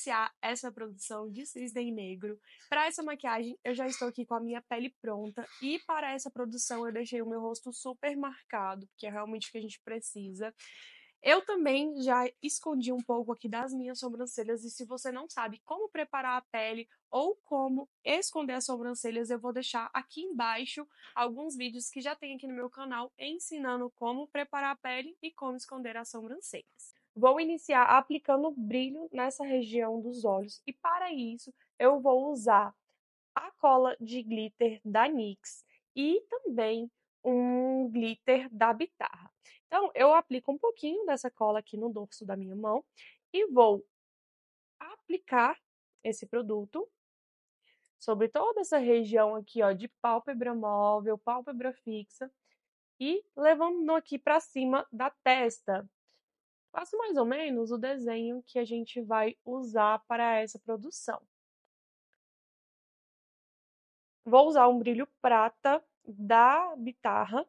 iniciar essa produção de cisne negro. Para essa maquiagem, eu já estou aqui com a minha pele pronta e para essa produção eu deixei o meu rosto super marcado, que é realmente o que a gente precisa. Eu também já escondi um pouco aqui das minhas sobrancelhas e se você não sabe como preparar a pele ou como esconder as sobrancelhas, eu vou deixar aqui embaixo alguns vídeos que já tem aqui no meu canal ensinando como preparar a pele e como esconder as sobrancelhas. Vou iniciar aplicando brilho nessa região dos olhos e para isso eu vou usar a cola de glitter da NYX e também um glitter da Bitarra. Então, eu aplico um pouquinho dessa cola aqui no dorso da minha mão e vou aplicar esse produto sobre toda essa região aqui, ó, de pálpebra móvel, pálpebra fixa e levando aqui para cima da testa. Faço mais ou menos o desenho que a gente vai usar para essa produção. Vou usar um brilho prata da Bitarra.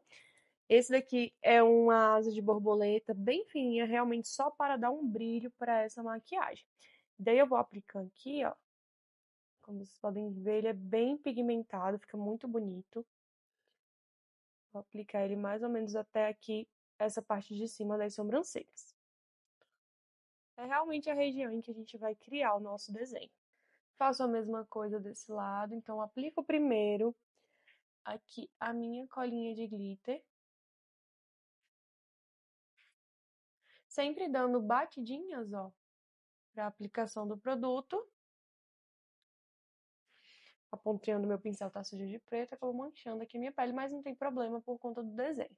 Esse daqui é uma asa de borboleta bem fininha, realmente só para dar um brilho para essa maquiagem. Daí eu vou aplicando aqui, ó. Como vocês podem ver, ele é bem pigmentado, fica muito bonito. Vou aplicar ele mais ou menos até aqui, essa parte de cima das sobrancelhas. É realmente a região em que a gente vai criar o nosso desenho. Faço a mesma coisa desse lado, então aplico primeiro aqui a minha colinha de glitter. Sempre dando batidinhas, ó, para a aplicação do produto. A pontinha do meu pincel tá suja de preto, acabou manchando aqui minha pele, mas não tem problema por conta do desenho.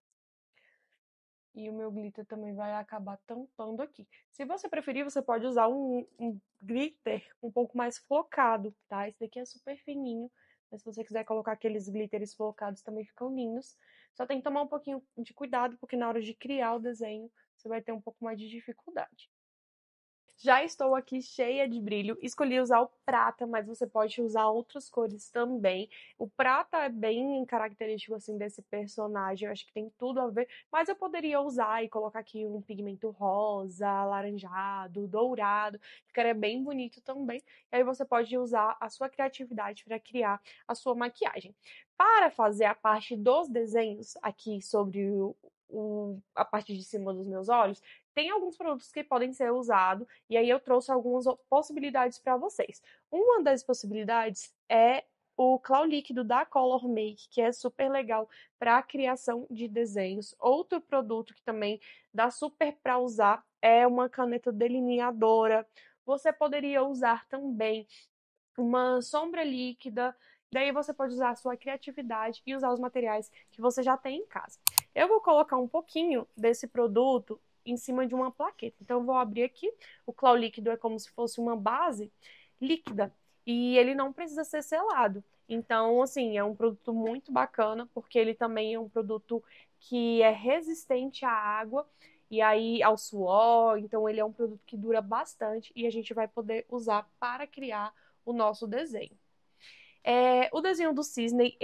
E o meu glitter também vai acabar tampando aqui. Se você preferir, você pode usar um glitter um pouco mais flocado, tá? Esse daqui é super fininho, mas se você quiser colocar aqueles glitters flocados também ficam lindos. Só tem que tomar um pouquinho de cuidado, porque na hora de criar o desenho, você vai ter um pouco mais de dificuldade. Já estou aqui cheia de brilho, escolhi usar o prata, mas você pode usar outras cores também. O prata é bem característico assim desse personagem, eu acho que tem tudo a ver, mas eu poderia usar e colocar aqui um pigmento rosa, alaranjado, dourado, ficaria bem bonito também. E aí você pode usar a sua criatividade para criar a sua maquiagem. Para fazer a parte dos desenhos aqui sobre a parte de cima dos meus olhos, tem alguns produtos que podem ser usados, e aí eu trouxe algumas possibilidades para vocês. Uma das possibilidades é o Clau Líquido da Color Make, que é super legal para a criação de desenhos. Outro produto que também dá super para usar é uma caneta delineadora. Você poderia usar também uma sombra líquida. Daí você pode usar a sua criatividade e usar os materiais que você já tem em casa. Eu vou colocar um pouquinho desse produto em cima de uma plaqueta. Então, eu vou abrir aqui. O Clau Líquido é como se fosse uma base líquida e ele não precisa ser selado. Então, assim, é um produto muito bacana porque ele também é um produto que é resistente à água e aí ao suor. Então, ele é um produto que dura bastante e a gente vai poder usar para criar o nosso desenho. O desenho do cisne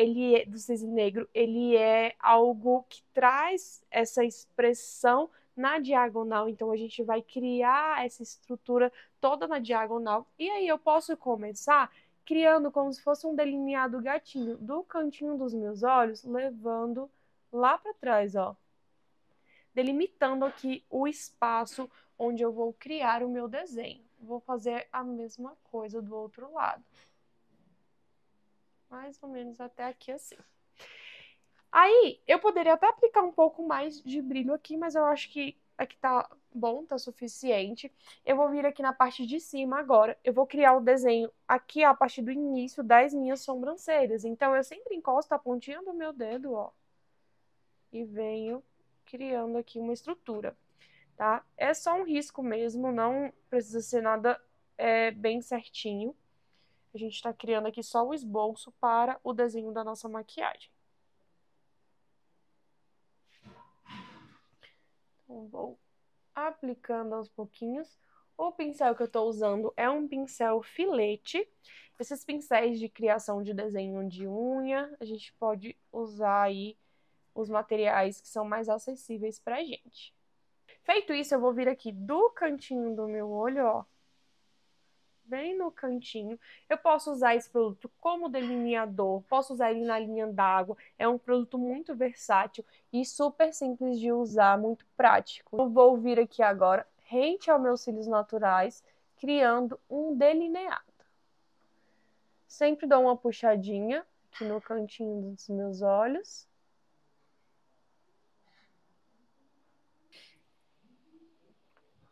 negro, ele é algo que traz essa expressão na diagonal, então a gente vai criar essa estrutura toda na diagonal. E aí eu posso começar criando como se fosse um delineado gatinho do cantinho dos meus olhos, levando lá para trás, ó. Delimitando aqui o espaço onde eu vou criar o meu desenho. Vou fazer a mesma coisa do outro lado. Mais ou menos até aqui assim. Aí, eu poderia até aplicar um pouco mais de brilho aqui, mas eu acho que aqui tá bom, tá suficiente. Eu vou vir aqui na parte de cima agora. Eu vou criar o desenho aqui a partir do início das minhas sobrancelhas. Então, eu sempre encosto a pontinha do meu dedo, ó. E venho criando aqui uma estrutura, tá? É só um risco mesmo, não precisa ser nada bem certinho. A gente está criando aqui só o esboço para o desenho da nossa maquiagem. Então, vou aplicando aos pouquinhos. O pincel que eu estou usando é um pincel filete. Esses pincéis de criação de desenho de unha, a gente pode usar aí os materiais que são mais acessíveis pra gente. Feito isso, eu vou vir aqui do cantinho do meu olho, ó. bem no cantinho. Eu posso usar esse produto como delineador, posso usar ele na linha d'água. É um produto muito versátil e super simples de usar, muito prático. Eu vou vir aqui agora, rente aos meus cílios naturais, criando um delineado. Sempre dou uma puxadinha aqui no cantinho dos meus olhos.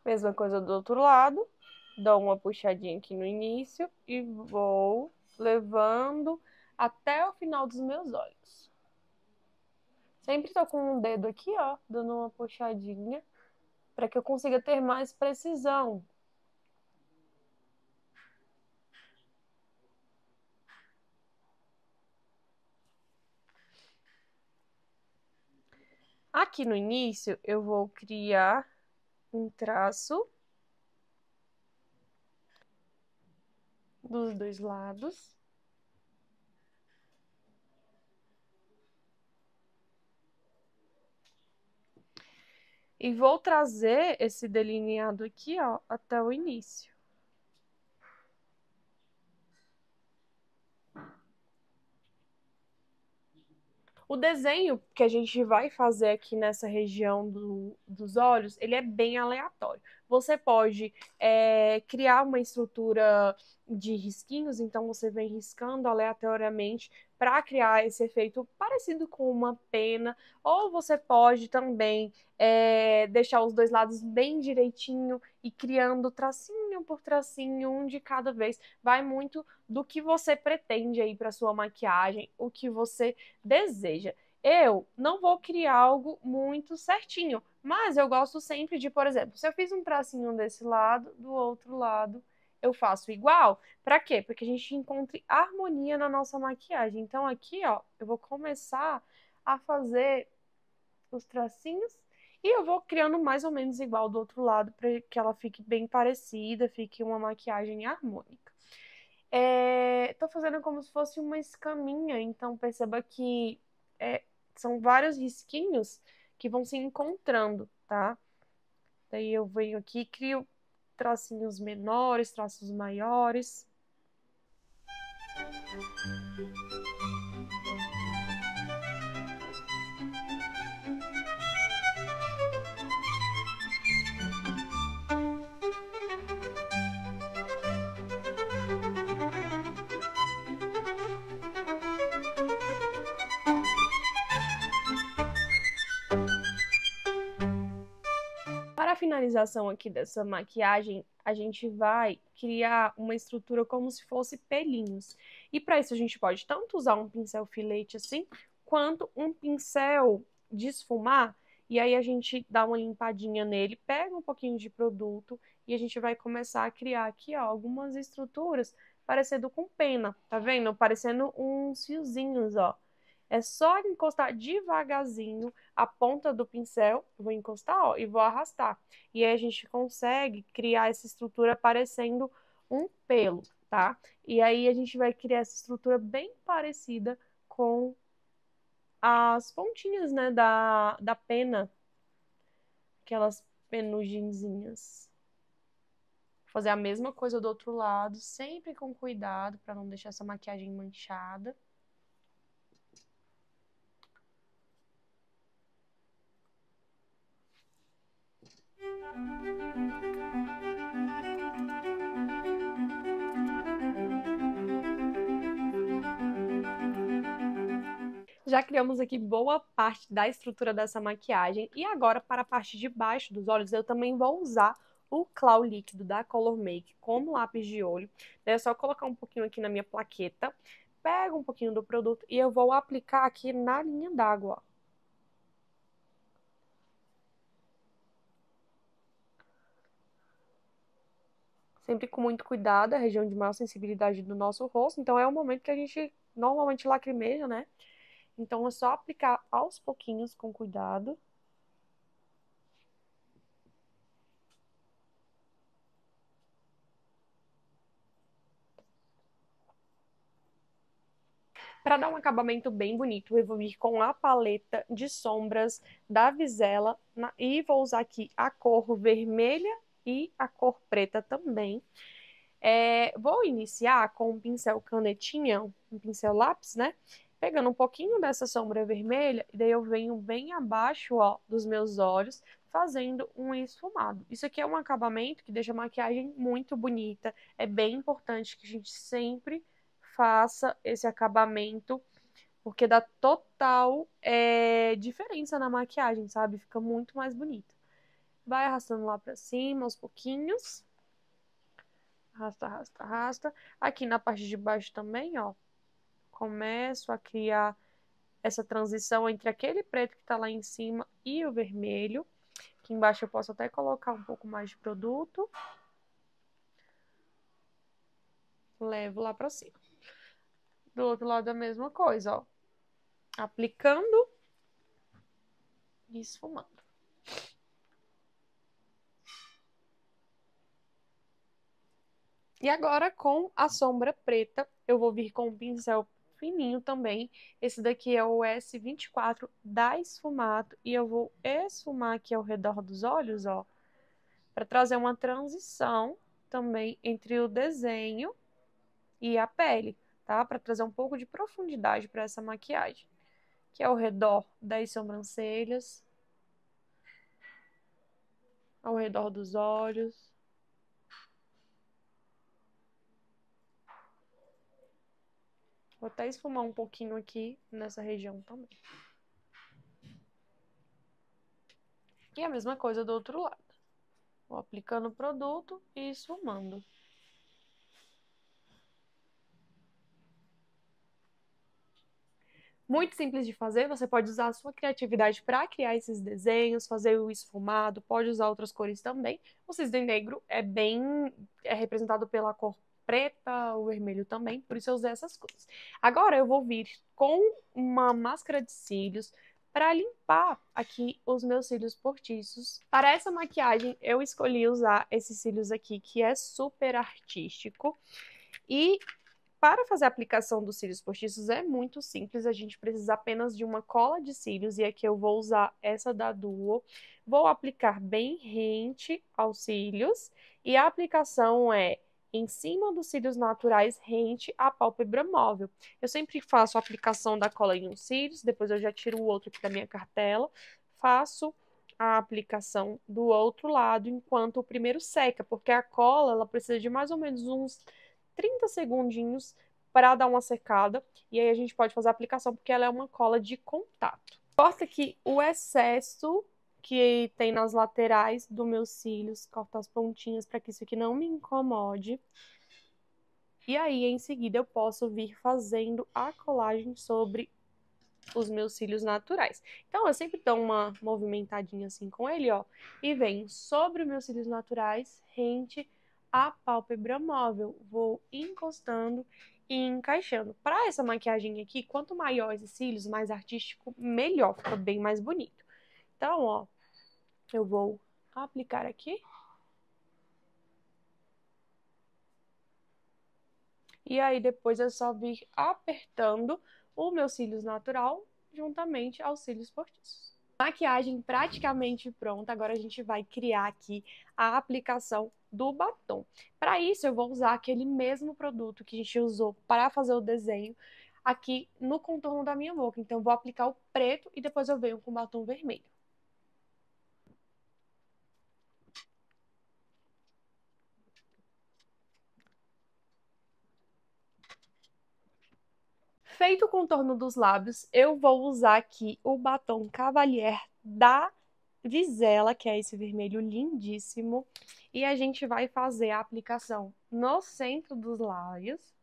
Mesma coisa do outro lado. Dou uma puxadinha aqui no início e vou levando até o final dos meus olhos. Sempre tô com um dedo aqui, ó, dando uma puxadinha para que eu consiga ter mais precisão. Aqui no início, eu vou criar um traço dos dois lados. E vou trazer esse delineado aqui, ó, até o início. O desenho que a gente vai fazer aqui nessa região dos olhos, ele é bem aleatório. Você pode criar uma estrutura de risquinhos, então você vem riscando aleatoriamente para criar esse efeito parecido com uma pena, ou você pode também deixar os dois lados bem direitinho e criando tracinho por tracinho, um de cada vez. Vai muito do que você pretende aí para sua maquiagem, o que você deseja. Eu não vou criar algo muito certinho, mas eu gosto sempre de, por exemplo, se eu fiz um tracinho desse lado, do outro lado eu faço igual. Para quê? Porque a gente encontre harmonia na nossa maquiagem. Então aqui, ó, eu vou começar a fazer os tracinhos e eu vou criando mais ou menos igual do outro lado para que ela fique bem parecida, fique uma maquiagem harmônica. Tô fazendo como se fosse uma escaminha, então perceba que são vários risquinhos que vão se encontrando, tá? Daí eu venho aqui e crio tracinhos menores, traços maiores. Para a finalização aqui dessa maquiagem, a gente vai criar uma estrutura como se fosse pelinhos. E para isso a gente pode tanto usar um pincel filete assim, quanto um pincel de esfumar. E aí a gente dá uma limpadinha nele, pega um pouquinho de produto e a gente vai começar a criar aqui, ó, algumas estruturas parecendo com pena, tá vendo? Parecendo uns fiozinhos, ó. É só encostar devagarzinho a ponta do pincel, eu vou encostar, ó, e vou arrastar. E aí a gente consegue criar essa estrutura parecendo um pelo, tá? E aí a gente vai criar essa estrutura bem parecida com as pontinhas, né, da pena, aquelas penugenzinhas. Fazer a mesma coisa do outro lado, sempre com cuidado para não deixar essa maquiagem manchada. Já criamos aqui boa parte da estrutura dessa maquiagem e agora para a parte de baixo dos olhos eu também vou usar o Cloud Líquido da Color Make como lápis de olho. Daí é só colocar um pouquinho aqui na minha plaqueta, pego um pouquinho do produto e eu vou aplicar aqui na linha d'água. Sempre com muito cuidado, a região de maior sensibilidade do nosso rosto, então é o momento que a gente normalmente lacrimeja, né? Então é só aplicar aos pouquinhos com cuidado. Para dar um acabamento bem bonito, eu vou vir com a paleta de sombras da Visela e vou usar aqui a cor vermelha e a cor preta também. Vou iniciar com um pincel canetinha, um pincel lápis, né? Pegando um pouquinho dessa sombra vermelha, e daí eu venho bem abaixo, ó, dos meus olhos, fazendo um esfumado. Isso aqui é um acabamento que deixa a maquiagem muito bonita. É bem importante que a gente sempre faça esse acabamento, porque dá total diferença na maquiagem, sabe? Fica muito mais bonita. Vai arrastando lá pra cima, aos pouquinhos. Arrasta, arrasta, arrasta. Aqui na parte de baixo também, ó. Começo a criar essa transição entre aquele preto que tá lá em cima e o vermelho. Aqui embaixo eu posso até colocar um pouco mais de produto. Levo lá pra cima. Do outro lado a mesma coisa, ó. Aplicando e esfumando. E agora, com a sombra preta, eu vou vir com um pincel fininho também. Esse daqui é o S24 da Esfumato. E eu vou esfumar aqui ao redor dos olhos, ó, para trazer uma transição também entre o desenho e a pele, tá? Para trazer um pouco de profundidade para essa maquiagem. Que é ao redor das sobrancelhas, ao redor dos olhos. Vou até esfumar um pouquinho aqui nessa região também. E a mesma coisa do outro lado. Vou aplicando o produto e esfumando. Muito simples de fazer, você pode usar a sua criatividade para criar esses desenhos, fazer o esfumado, pode usar outras cores também. O cisne negro é representado pela cor preta, o vermelho também, por isso eu usei essas cores. Agora eu vou vir com uma máscara de cílios para limpar aqui os meus cílios postiços. Para essa maquiagem eu escolhi usar esses cílios aqui, que é super artístico. E para fazer a aplicação dos cílios postiços é muito simples, a gente precisa apenas de uma cola de cílios, e aqui eu vou usar essa da Duo. Vou aplicar bem rente aos cílios, e a aplicação é em cima dos cílios naturais, rente à pálpebra móvel. Eu sempre faço a aplicação da cola em um cílios, depois eu já tiro o outro aqui da minha cartela, faço a aplicação do outro lado, enquanto o primeiro seca, porque a cola ela precisa de mais ou menos uns 30 segundinhos para dar uma secada, e aí a gente pode fazer a aplicação, porque ela é uma cola de contato. Corta aqui o excesso que tem nas laterais dos meus cílios, corta as pontinhas para que isso aqui não me incomode. E aí, em seguida, eu posso vir fazendo a colagem sobre os meus cílios naturais. Então, eu sempre dou uma movimentadinha assim com ele, ó, e venho sobre os meus cílios naturais, rente à pálpebra móvel. Vou encostando e encaixando. Para essa maquiagem aqui, quanto maior esses cílios, mais artístico, melhor, fica bem mais bonito. Então, ó, eu vou aplicar aqui. E aí, depois é só vir apertando o meu cílios natural juntamente aos cílios postiços. Maquiagem praticamente pronta, agora a gente vai criar aqui a aplicação do batom. Para isso, eu vou usar aquele mesmo produto que a gente usou para fazer o desenho aqui no contorno da minha boca. Então, eu vou aplicar o preto e depois eu venho com o batom vermelho. Feito o contorno dos lábios, eu vou usar aqui o batom Cavalier da Visela, que é esse vermelho lindíssimo. E a gente vai fazer a aplicação no centro dos lábios.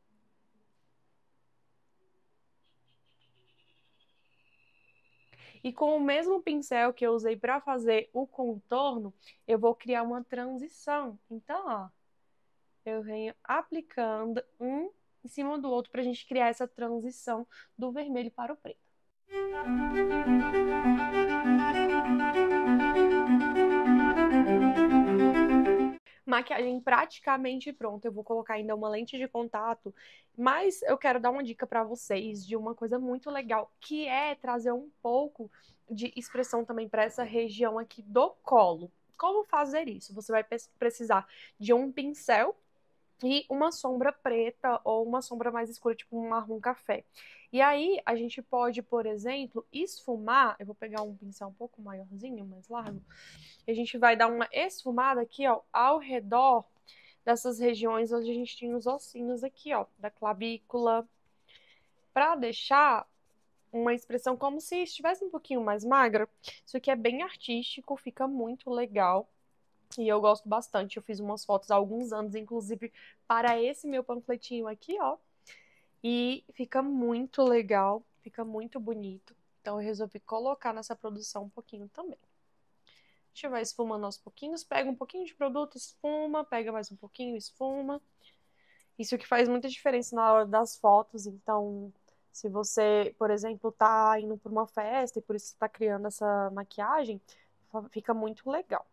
E com o mesmo pincel que eu usei para fazer o contorno, eu vou criar uma transição. Então, ó, eu venho aplicando um em cima do outro para a gente criar essa transição do vermelho para o preto. Maquiagem praticamente pronta. Eu vou colocar ainda uma lente de contato, mas eu quero dar uma dica para vocês de uma coisa muito legal, que é trazer um pouco de expressão também para essa região aqui do colo. Como fazer isso? Você vai precisar de um pincel e uma sombra preta ou uma sombra mais escura, tipo um marrom café. E aí a gente pode, por exemplo, esfumar. Eu vou pegar um pincel um pouco maiorzinho, mais largo. E a gente vai dar uma esfumada aqui, ó, ao redor dessas regiões onde a gente tinha os ossinhos aqui, ó, da clavícula, pra deixar uma expressão como se estivesse um pouquinho mais magra. Isso aqui é bem artístico, fica muito legal. E eu gosto bastante. Eu fiz umas fotos há alguns anos, inclusive para esse meu panfletinho aqui, ó. E fica muito legal, fica muito bonito. Então eu resolvi colocar nessa produção um pouquinho também. A gente vai esfumando aos pouquinhos, pega um pouquinho de produto, esfuma, pega mais um pouquinho, esfuma. Isso que faz muita diferença na hora das fotos. Então, se você, por exemplo, tá indo para uma festa e por isso está criando essa maquiagem, fica muito legal.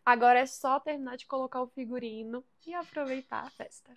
Agora é só terminar de colocar o figurino e aproveitar a festa.